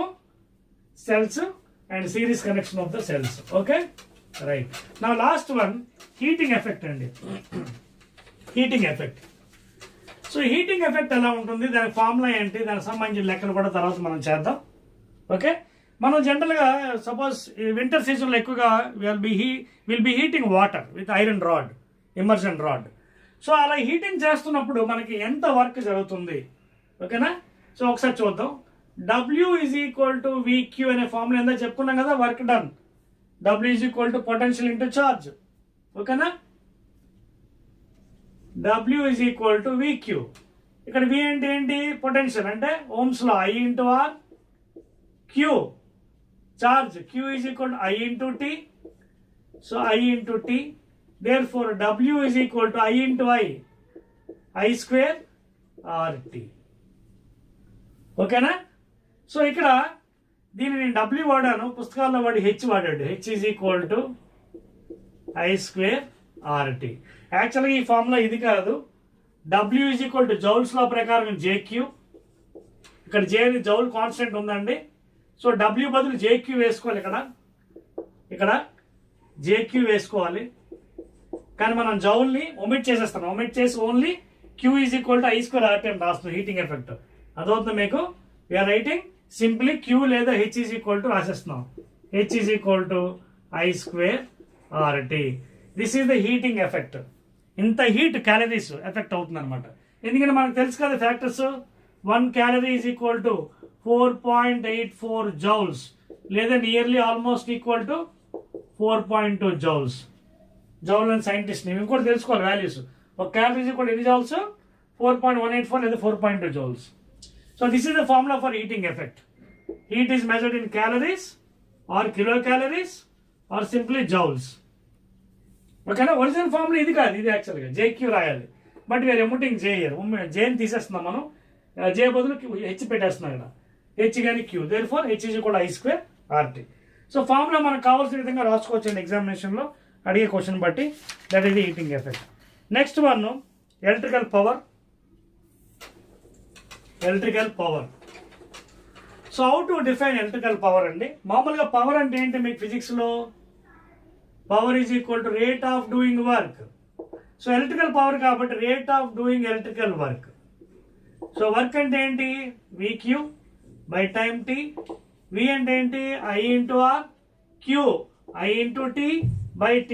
cells and series connection of the cells. Okay, right. నా లాస్ట్ వన్ హీటింగ్ ఎఫెక్ట్ అండి. Heating effect. So heating effect ఎలా ఉంటుంది, దాని ఫార్ములా ఏంటి, దానికి సంబంధించిన లెక్కలు కూడా తర్వాత మనం చేద్దాం. ఓకే, మనం జనరల్గా సపోజ్ వింటర్ సీజన్లో ఎక్కువగా will be heating water with iron rod, immersion rod. So అలా హీటింగ్ చేస్తున్నప్పుడు మనకి ఎంత వర్క్ జరుగుతుంది, ఓకేనా. సో ఒకసారి చూద్దాం. W is equal to VQ అనే ఫార్ములా ఎంత చెప్పుకున్నాం కదా, work done. W is equal to potential into charge, ఓకేనా. W is equal to VQ. ఇక్కడ V అంటే ఏంటి, పొటెన్షియల్, అంటే Ohm's law I into R. Q charge, Q is equal to I into T. So I into T. Therefore W is equal to I into I square RT. ఓకేనా. సో ఇక్కడ దీన్ని నేను W వాడాను, పుస్తకాల్లో వాడి H వాడాడు. H is equal to I square RT. యాక్చువల్గా ఈ ఫార్ములా ఇది కాదు. W is equal to Joule's law ప్రకారం JQ. ఇక్కడ J అని జౌల్ కాన్స్టెంట్ ఉందండి. సో W బదులు JQ వేసుకోవాలి, ఇక్కడ JQ వేసుకోవాలి. కానీ మనం జౌల్ని ఒమిట్ చేసేస్తాం, ఒమిట్ చేసి only Q is equal to I square RT అని రాస్తుంది. హీటింగ్ ఎఫెక్ట్ అదవుతుంది మీకు. వీఆర్ రైటింగ్ సింప్లీ Q లేదా H ఈజ్ ఈక్వల్ టు రాసేస్తున్నాం. H is equal to I square RT. This is the heating effect. ఇంత హీట్ క్యాలరీస్ ఎఫెక్ట్ అవుతుంది అనమాట. ఎందుకంటే మనకు తెలుసు కదా factors. 1 calorie is equal to 4.84 joules, లేదా nearly almost equal to 4.2 joules. Joule and scientist ఇవి కూడా తెలుసుకోవాలి వాల్యూస్. ఒక క్యాలరీ ఈజ్ ఈక్వల్ ఎన్ని జౌల్స్, 4.184 లేదా 4.2 joules. So this is the formula for heating effect. Heat is measured in calories or kilo calories or simply joules. ఓకేనా. ఒరిజినల్ ఫార్ములా ఇది కాదు, ఇది యాక్చువల్గా JQ రాయాలి. But we're omitting J year. Jని తీసేస్తున్నాం మనం, J బదులు H పెట్టేస్తున్నాం ఇక్కడ, H కానీ Q. Therefore H is equal I square RT. So formula మనకు కావాల్సిన విధంగా రాసుకోవచ్చండి ఎగ్జామినేషన్లో అడిగే క్వశ్చన్ బట్టి. That is the heating effect. Next one electrical power. Electrical power. So how to define electrical power అండి. మామూలుగా పవర్ అంటే ఏంటి మీకు ఫిజిక్స్లో, power is equal to rate of doing work. So electrical power కాబట్టి rate of doing electrical work. So work అంటే ఏంటి, VQ by time T. V అంటే ఏంటి, I into R. Q I into T by T.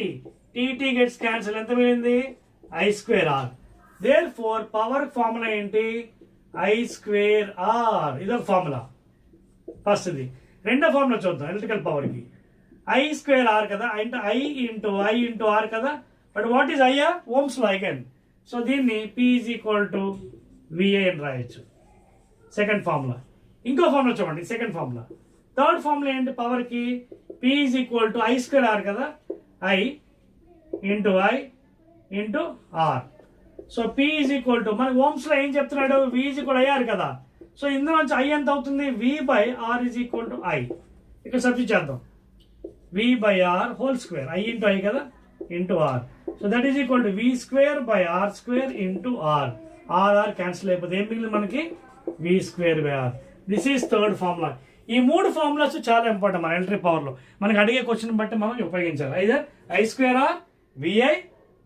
T gets cancel, ఎంత మిగిలింది, I square R. Therefore power formula ఏంటి, I స్క్వేర్ R. ఇదొక ఫార్ములా ఫస్ట్. ఇది రెండో ఫార్ములా చూద్దాం ఎలక్ట్రికల్ పవర్కి. I స్క్వేర్ R కదా, అంటే I ఇంటూ R కదా. But what is I? Ohm's law again. So దీన్ని P is equal to VA అని రాయొచ్చు. Second formula. ఇంకో ఫార్ములా చూడండి, సెకండ్ ఫార్ములా. థర్డ్ ఫార్ములా ఏంటి పవర్కి, P is equal to I square R కదా, I into R. So P is equal to మనకి ఓమ్స్ లో ఏం చెప్తున్నాడు, V ఈజ్ ఈక్వల్ IR కదా. సో ఇందులో నుంచి I ఎంత అవుతుంది, V by R is equal to I. ఇక్కడ సబ్స్టిట్యూట్ చేద్దాం, V by R whole square, I into I కదా, into R. So that is equal to V square by R square into R. R cancel అయిపోతుంది, ఏం మిగిలింది మనకి, V square by R. This is third formula. ఈ మూడు ఫార్ములాస్ చాలా ఇంపార్టెంట్ మన ఎలక్ట్రిక్ పవర్లో. మనకి అడిగే క్వశ్చన్ బట్టి మనం ఉపయోగించాలి. Either I square R, VI,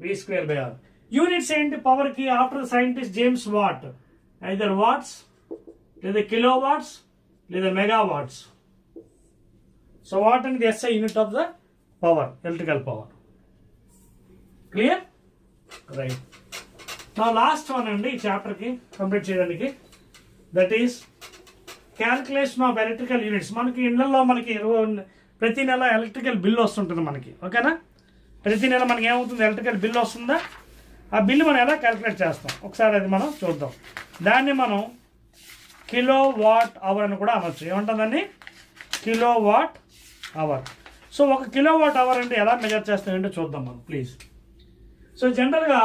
V square by R. Units ఏంటి పవర్కి, after scientist James Watt, either watts లేదా కిలో వాట్స్ లేదా మెగా వాట్స్. సో వాట్ అనేది SI unit of the power, electrical power. Clear, right. నా లాస్ట్ వన్ అండి ఈ చాప్టర్కి కంప్లీట్ చేయడానికి. That is calculation of electrical units. మనకి ఇళ్లలో మనకి ప్రతి నెల ఎలక్ట్రికల్ బిల్ వస్తుంటుంది మనకి, ఓకేనా. ప్రతి నెల మనకి ఏమవుతుంది, ఎలక్ట్రికల్ బిల్ వస్తుందా, ఆ బిల్లు మనం ఎలా క్యాల్కులేట్ చేస్తాం ఒకసారి అది మనం చూద్దాం. దాన్ని మనం కిలో వాట్ అవర్ అని కూడా అనొచ్చు. ఏమంటుందండి? Kilo what hour. So 1 kilo watt hour అంటే ఎలా మెజర్ చేస్తామంటే చూద్దాం మనం ప్లీజ్. సో జనరల్గా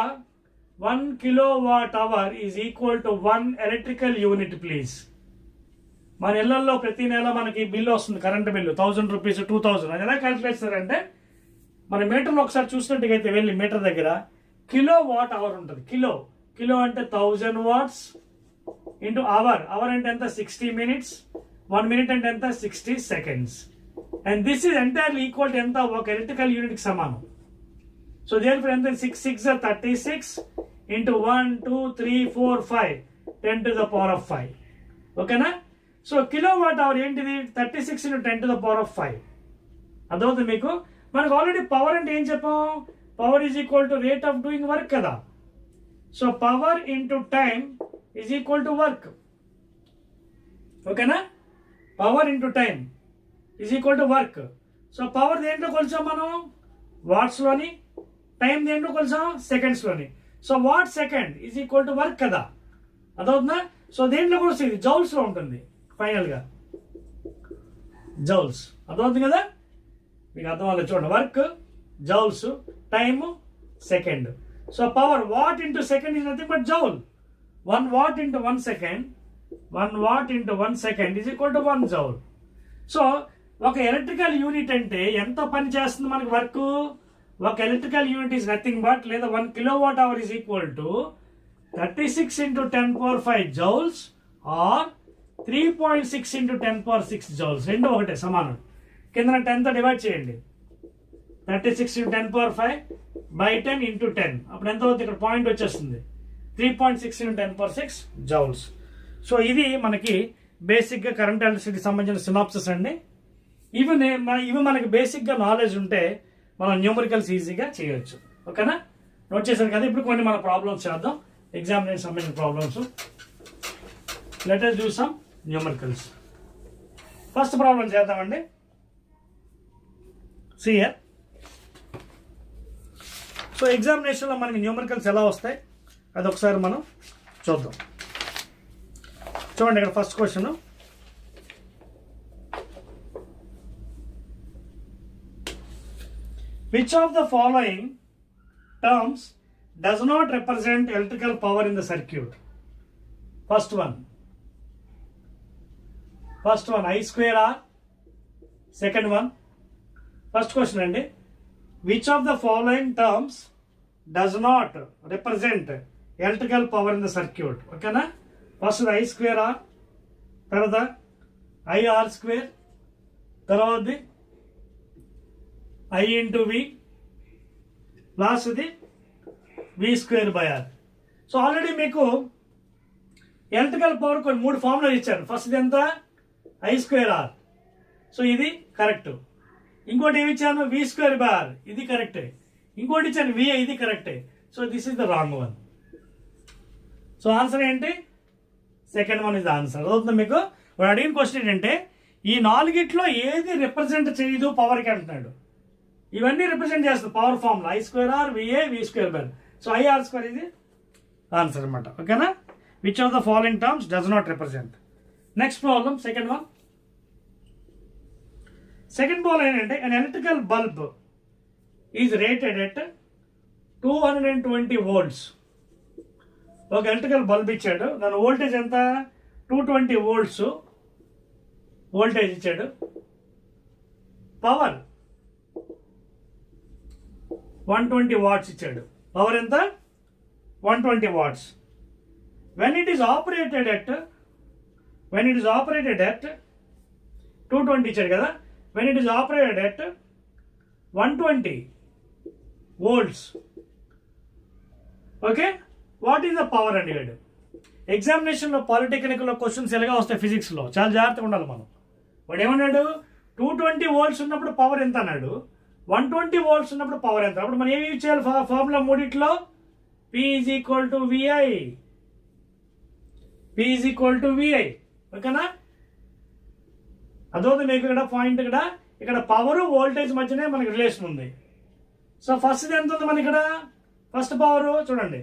1 kilo watt hour is equal to 1 electrical unit please. మన ఇళ్లలో ప్రతి నెల మనకి బిల్లు వస్తుంది, కరెంట్ బిల్లు 1000 రూపీస్ 2000. అది ఎలా క్యాలిక్యులేట్ చేస్తారంటే మన మీటర్లో ఒకసారి చూసినట్టుగైతే వెళ్ళి మీటర్ దగ్గర కిలో వాట్ అవర్ ఉంటుంది. కిలో అంటే 1000 వాట్స్ ఇంటూ అవర్. అవర్ అంటే ఎంత? 60 మినిట్స్. 1 మినిట్ అంటే ఎంత? 60 seconds. And this is entirely equal to ఎంత? 1 ఎలక్ట్రికల్ యూనిట్కి సమానం. సో దేనిపై ఎంత? 6 6 36 into 1 2 3 4 5 10 to the power of 5. ఓకేనా? సో కిలో వాట్ అవర్ ఏంటిది? 36 into 10 to the power of 5. అదవుతుంది మీకు. మనకు ఆల్రెడీ పవర్ అంటే ఏం చెప్పాం? Power is equal to rate of doing work కదా. So power into time is equal to work. ఓకేనా? Power into time is equal to work. So power దేంట్లో కొలిచాం మనం? వాట్స్లోని. టైం దేంట్లో కొలిచాం? సెకండ్స్లోని. So watt second is equal to work కదా. అదవుతుందా? సో దేంట్లో కూడా వస్తుంది? జౌల్స్లో ఉంటుంది ఫైనల్గా. జౌల్స్. అర్థమవుతుంది కదా మీకు? అర్థం అవ్వాలి చూడండి. Work joules, time second. So power watt into second is nothing but joule. 1 watt into 1 second, 1 watt into 1 second is equal to 1 joule. So ఒక ఎలక్ట్రికల్ యూనిట్ అంటే ఎంత పని చేస్తుంది మనకి వర్క్? ఒక electrical unit is nothing but లేదా 1 kilo watt hour is equal to 36 into 10⁵ joules or 3.6 into 10⁶ joules. రెండు ఒకటే సమానం. కింద 10తో డివైడ్ చేయండి. 36 ఇంటూ 10⁵ బై 10 ఇంటూ 10. అప్పుడు ఎంత అవుతుంది? ఇక్కడ పాయింట్ వచ్చేస్తుంది. 3.6 ఇంటూ 10⁶ జౌల్స్. సో ఇది మనకి బేసిక్గా కరెంట్ ఎలక్ట్రిసిటీకి సంబంధించిన సినాప్సిస్ అండి. ఇవి మనకి బేసిక్గా నాలెడ్జ్ ఉంటే మనం న్యూమరికల్స్ ఈజీగా చేయొచ్చు. ఓకేనా? నోట్ చేశారు కదా. ఇప్పుడు కొన్ని మన ప్రాబ్లమ్స్ చేద్దాం, ఎగ్జామినేషన్ సంబంధించిన problems. Let us do some numericals. First problem చేద్దామండి. See here. సో ఎగ్జామినేషన్లో మనకి న్యూమరికల్స్ ఎలా వస్తాయి అది ఒకసారి మనం చూద్దాం. చూడండి ఇక్కడ first question. Which of the following terms does not represent electrical power in the circuit? First one I square R. Second one, first question andi, which of the following terms does not represent electrical power in the circuit? Okay na? First I square R, tarvata I R square, tarvadi I into V, last the V square by R. So already మీకు ఎలక్ట్రికల్ పవర్ కొన్ని 3 ఫార్ములాలు ఇచ్చారు. ఫస్ట్ ఇది ఎంత? I square R. సో ఇది కరెక్ట్. ఇంకోటి ఏమి ఇచ్చాను? V square by R. ఇది కరెక్టే. ఇంకోటి ఇచ్చాను VI. ఇది కరెక్టే. So this is the wrong one. So answer ఏంటి? Second one is the answer. అవుతుంది మీకు. వాడు అడిగిన క్వశ్చన్ ఏంటంటే ఈ 4గిట్లో ఏది రిప్రజెంట్ చేయదు పవర్కి అంటున్నాడు. ఇవన్నీ రిప్రజెంట్ చేస్తుంది power formula. I square R, VA, V square by R. So IR square ఇది ఆన్సర్ అనమాట. ఓకేనా? Which of the following terms does not represent. Next problem second one. Second problem ఏంటంటే an electrical bulb is rated at 220 volts. ఒక ఎలక్ట్రికల్ బల్బ్ ఇచ్చాడు, దాని వోల్టేజ్ ఎంత? 220 volts వోల్టేజ్ ఇచ్చాడు. పవర్ 120 watts ఇచ్చాడు. పవర్ ఎంత? 120 watts. When it is operated at 220 ఇచ్చాడు కదా. When it is operated at 120 volts, okay, what is the power అడిగాడు. ఎగ్జామినేషన్లో పాలిటెక్నిక్లో క్వశ్చన్స్ ఎలాగా వస్తాయి ఫిజిక్స్లో, చాలా జాగ్రత్తగా ఉండాలి మనం. వాడు ఏమన్నాడు? 220 volts ఉన్నప్పుడు పవర్ ఎంత అన్నాడు, 120 volts ఉన్నప్పుడు పవర్ ఎంత. అప్పుడు మనం ఏమి యూజ్ చేయాలి? ఫార్ములా మూడిట్లో P is equal to VI. P is equal to VI. ఓకేనా? అదొక మీకు ఇక్కడ పాయింట్. ఇక్కడ పవర్ వోల్టేజ్ మధ్యనే మనకి రిలేషన్ ఉంది. సో ఫస్ట్ ఎంత ఉంది మనకి ఇక్కడ? ఫస్ట్ పవర్ చూడండి.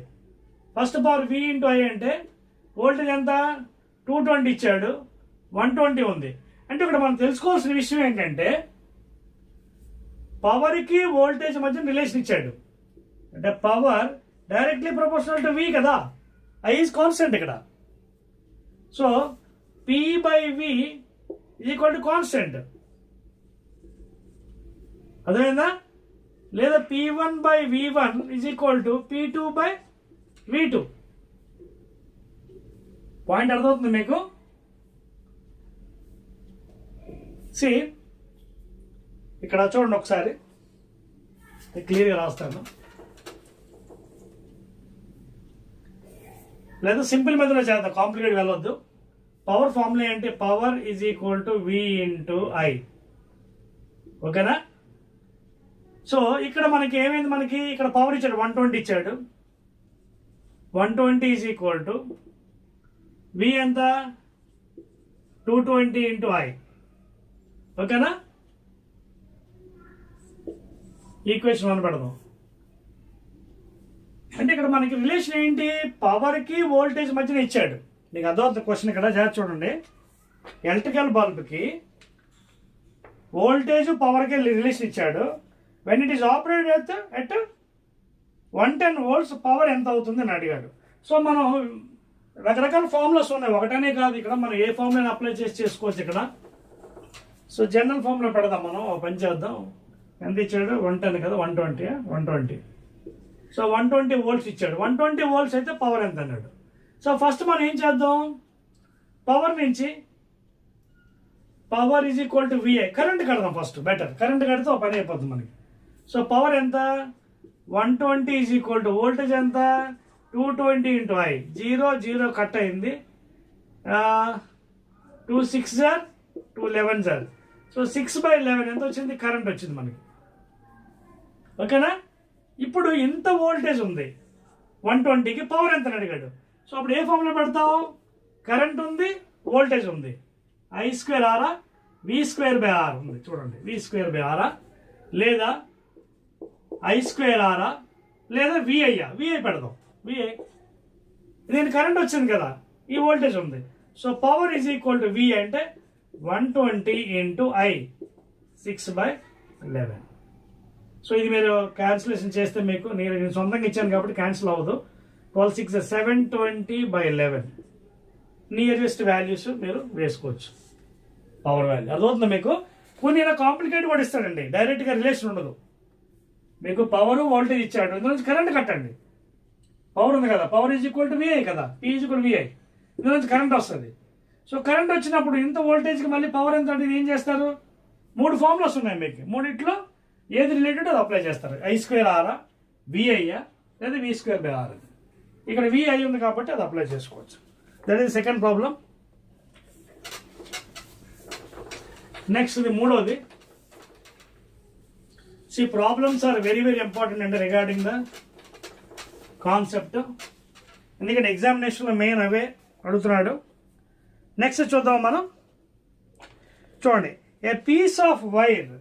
First power V into I అంటే వోల్టేజ్ ఎంత? 220 ఇచ్చాడు, 120 ఉంది. అంటే ఇక్కడ మనం తెలుసుకోవాల్సిన విషయం ఏంటంటే పవర్కి వోల్టేజ్ మధ్య రిలేషన్ ఇచ్చాడు. అంటే power directly proportional to V కదా, I ఈజ్ కాన్స్టెంట్ ఇక్కడ. So P/V is equal to constant. అర్థమైందా? లేదా P1/V1 is equal to P2/V2. Point అర్థమవుతుంది మీకు? సి ఇక్కడ చూడండి ఒకసారి, క్లియర్గా రాస్తాను. లేదా సింపుల్ మెథడ్లో చేద్దాం, కాంప్లికేట్ వెళ్ళొద్దు. పవర్ ఫార్ములా ఏంటి? Power is equal to V into I. ఓకేనా? సో ఇక్కడ మనకి ఏమైంది? మనకి ఇక్కడ పవర్ ఇచ్చాడు, 120 ఇచ్చాడు. 120 ఈజ్ ఈక్వల్ టు V ఎంత? 220 ఇంటూ I. ఓకేనా? ఈక్వేషన్ 1 పెడదాం. అంటే ఇక్కడ మనకి రిలేషన్ ఏంటి? పవర్కి వోల్టేజ్ మధ్యన ఇచ్చాడు. నీకు అర్థమవుతుంది క్వశ్చన్ ఇక్కడ జాగ్రత్త చూడండి. ఎలక్ట్రికల్ బల్బ్కి వోల్టేజ్ పవర్కి రిలేషన్ ఇచ్చాడు. When it is operated at 110 volts power ఎంత అవుతుంది అని అడిగాడు. సో మనం రకరకాల ఫార్ములాస్ ఉన్నాయి, ఒకటనే కాదు. ఇక్కడ మనం ఏ ఫార్ములా అప్లై చేసుకోవచ్చు ఇక్కడ. సో జనరల్ ఫార్ములా పెడదాం, మనం పని చేద్దాం. ఎంత ఇచ్చాడు? 110 కదా, 120. సో 120 volts ఇచ్చాడు. 120 volts అయితే పవర్ ఎంత అన్నాడు. సో ఫస్ట్ మనం ఏం చేద్దాం? పవర్ నుంచి power is equal to VI, current కడదాం ఫస్ట్, బెటర్. కరెంట్ కడితే పని అయిపోతుంది మనకి. సో పవర్ ఎంత? 120 ఈజ్ ఈక్వల్ టు వోల్టేజ్ ఎంత? 220 ఇంటూ I. 0 కట్ అయింది. 2 6 2 11. సో 6/11 ఎంత వచ్చింది? కరెంట్ వచ్చింది మనకి. ఓకేనా? ఇప్పుడు ఇంత వోల్టేజ్ ఉంది 120కి, పవర్ ఎంత అడిగాడు. సో అప్పుడు ఏ ఫార్ములా పెడతావు? కరెంట్ ఉంది, వోల్టేజ్ ఉంది. I²R V²/R ఉంది. చూడండి, V²/R లేదా I²R లేదా VI పెడదాం. VI దీని కరెంట్ వచ్చింది కదా, ఈ వోల్టేజ్ ఉంది. So power is equal to V అంటే 120 ఇంటూ I, 6/11. సో ఇది మీరు క్యాన్సిలేషన్ చేస్తే మీకు, నేను సొంతంగా ఇచ్చాను కాబట్టి క్యాన్సిల్ అవ్వదు. 12 6 720/11 నియరెస్ట్ వాల్యూస్ మీరు వేసుకోవచ్చు, పవర్ వాల్యూ. అర్థమవుతుందా మీకు? కొన్ని ఇలా కాంప్లికేట్ కూడా ఇస్తాడండి, డైరెక్ట్గా రిలేషన్ ఉండదు. మీకు పవర్ వోల్టేజ్ ఇచ్చాడు, ఇందులో నుంచి కరెంట్ కట్టండి. పవర్ ఉంది కదా, power is equal to VI కదా, P ఈజ్ ఈక్వల్ VI. ఇందులో నుంచి కరెంట్ వస్తుంది. సో కరెంట్ వచ్చినప్పుడు ఇంత వోల్టేజ్కి మళ్ళీ పవర్ ఎంత అంటే ఏం చేస్తారు? 3 ఫార్ములాస్ ఉన్నాయి మీకు. మూడిట్లో ఏది రిలేటెడ్ అది అప్లై చేస్తారు. I²R VI లేదా V²/R. ఇక్కడ VI ఉంది కాబట్టి అది అప్లై చేసుకోవచ్చు. That is second problem. Next ఇది మూడోది. C problems are very important అండి రిగార్డింగ్ ద కాన్సెప్ట్. ఎందుకంటే ఎగ్జామినేషన్లో మెయిన్ అవే అడుగుతున్నాడు. నెక్స్ట్ చూద్దాం మనం. చూడండి, ఏ పీస్ ఆఫ్ వైర్,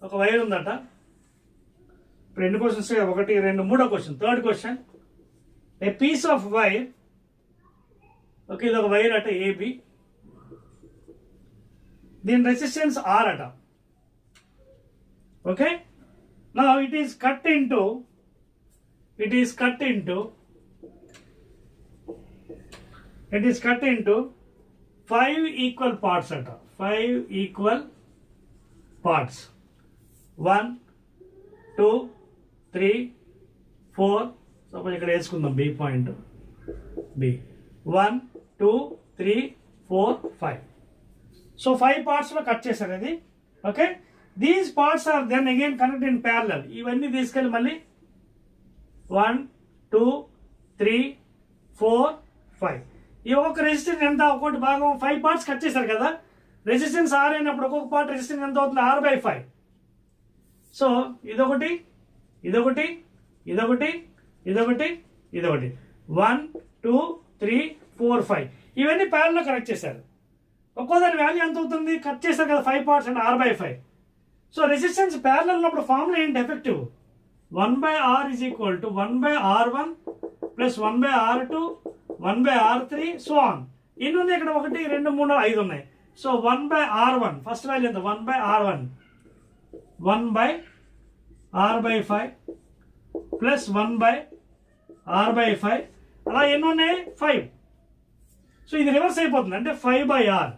ఒక వైర్ ఉందట. ఇప్పుడు 2 questions, 1 2 3 question. Third question, a piece of wire. Okay, ఇది ఒక వైర్ అట AB. దీని రెసిస్టెన్స్ R అట. Okay, now it is cut into 5 equal parts అట. 5 ఈక్వల్ పార్ట్స్. 1 2 3 4. సపోజ్ ఇక్కడ వేసుకుందాం B పాయింట్. 1 2 3 4 5. సో 5 పార్ట్స్లో కట్ చేశారు ఇది. Okay, these parts are then again connect in parallel. ఇవన్నీ తీసుకెళ్ళి మళ్ళీ 1 2 3 4 5. ఈ ఒక్కొక్క రెసిస్టెన్స్ ఎంత? ఒక్కొక్కటి భాగం 5 పార్ట్స్ కట్ చేశారు కదా. రెసిస్టెన్స్ R అయినప్పుడు ఒక్కొక్క పార్ట్ రెసిస్టెన్స్ ఎంత అవుతుంది? R/5. సో ఇదొకటి, 1 2 3 4 5. ఇవన్నీ ప్యారల్లో కనెక్ట్ చేశారు. ఒక్కో దాని వాల్యూ ఎంత అవుతుంది? కట్ చేశారు కదా 5 పార్ట్స్ అంటే R/5. సో రెసిస్టెన్స్ ప్యారలల్ ఉన్నప్పుడు ఫార్ములా ఏంటి? Effective 1/R is equal to 1/R1 plus 1/R2 1/R3 so on. ఎన్ని ఉన్నాయి ఇక్కడ? 1 2 3 5 ఉన్నాయి. సో 1/r1 ఫస్ట్ వాల్యూ ఎంత? 1/r1 1/r/5 ప్లస్ 1/r/5 అలా ఎన్ని ఉన్నాయి? 5. సో ఇది రివర్స్ అయిపోతుంది, అంటే 5/r.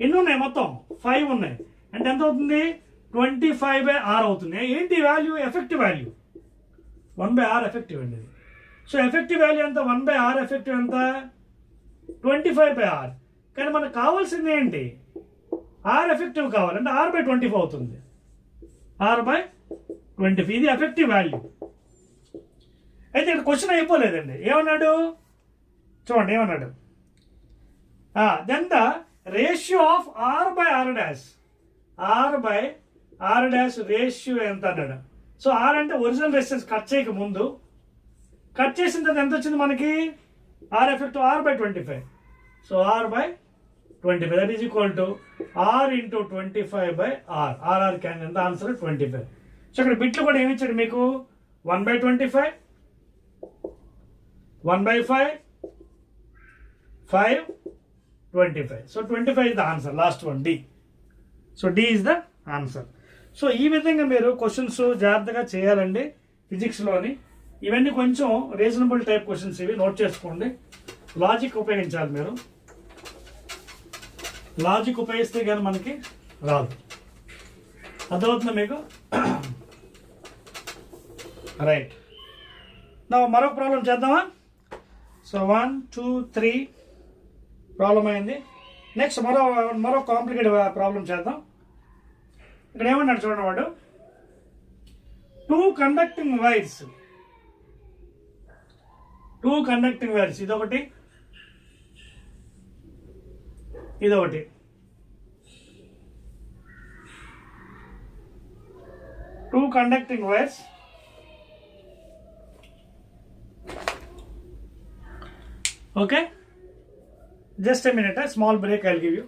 ఎన్ని ఉన్నాయి మొత్తం? 5 ఉన్నాయి. అంటే ఎంత అవుతుంది? 25/r అవుతుంది. ఏంటి value? Effective value 1/r effective అండి. సో ఎఫెక్టివ్ వాల్యూ ఎంత? 1/r ఎఫెక్టివ్ ఎంత? 25/r. కానీ మనకు కావాల్సింది ఏంటి? ఆర్ ఎఫెక్టివ్ కావాలి, అంటే r/25 అవుతుంది. r/25 ఇది ఎఫెక్టివ్ వాల్యూ. అయితే ఇక్కడ క్వశ్చన్ అయిపోలేదండి. ఏమన్నాడు చూడండి, ఏమన్నాడు? Then the ratio of r/r'. r/r' ratio ఎంత అన్నాడు. సో r అంటే ఒరిజినల్ రెసిస్టెన్స్ కట్ చేయక ముందు, కట్ చేసిన తర్వాత ఎంత వచ్చింది మనకి? r effective r/25. So r/25 that is equal to r into 25/r. r can ఎంత? ఆన్సర్ 25. సో ఇక్కడ బిట్లు కూడా ఏమి ఇచ్చాడు మీకు? 1/25, 1/5, 5, 25. So 25 is the answer. Last one D. So D is the answer. So ఈ విధంగా మీరు క్వశ్చన్స్ జాగ్రత్తగా చేయాలండి ఫిజిక్స్లోని. ఇవన్నీ కొంచెం రీజనబుల్ టైప్ క్వశ్చన్స్, ఇవి నోట్ చేసుకోండి. లాజిక్ ఉపయోగించాలి మీరు. లాజిక్ ఉపయోగిస్తే కానీ మనకి రాదు. అర్థమవుతుందా మీకు? రైట్. నా మరొక ప్రాబ్లం చేద్దామా? సో 1 2 3 ప్రాబ్లం అయింది. నెక్స్ట్ మరో కాంప్లికేటెడ్ ప్రాబ్లం చేద్దాం. ఇక్కడ ఏమన్నాడు చూడండి వాడు. 2 కండక్టింగ్ వైర్స్, ఇదొకటి ఇదొకటి. 2 conducting wires, okay, just a minute, a small break I'll give you.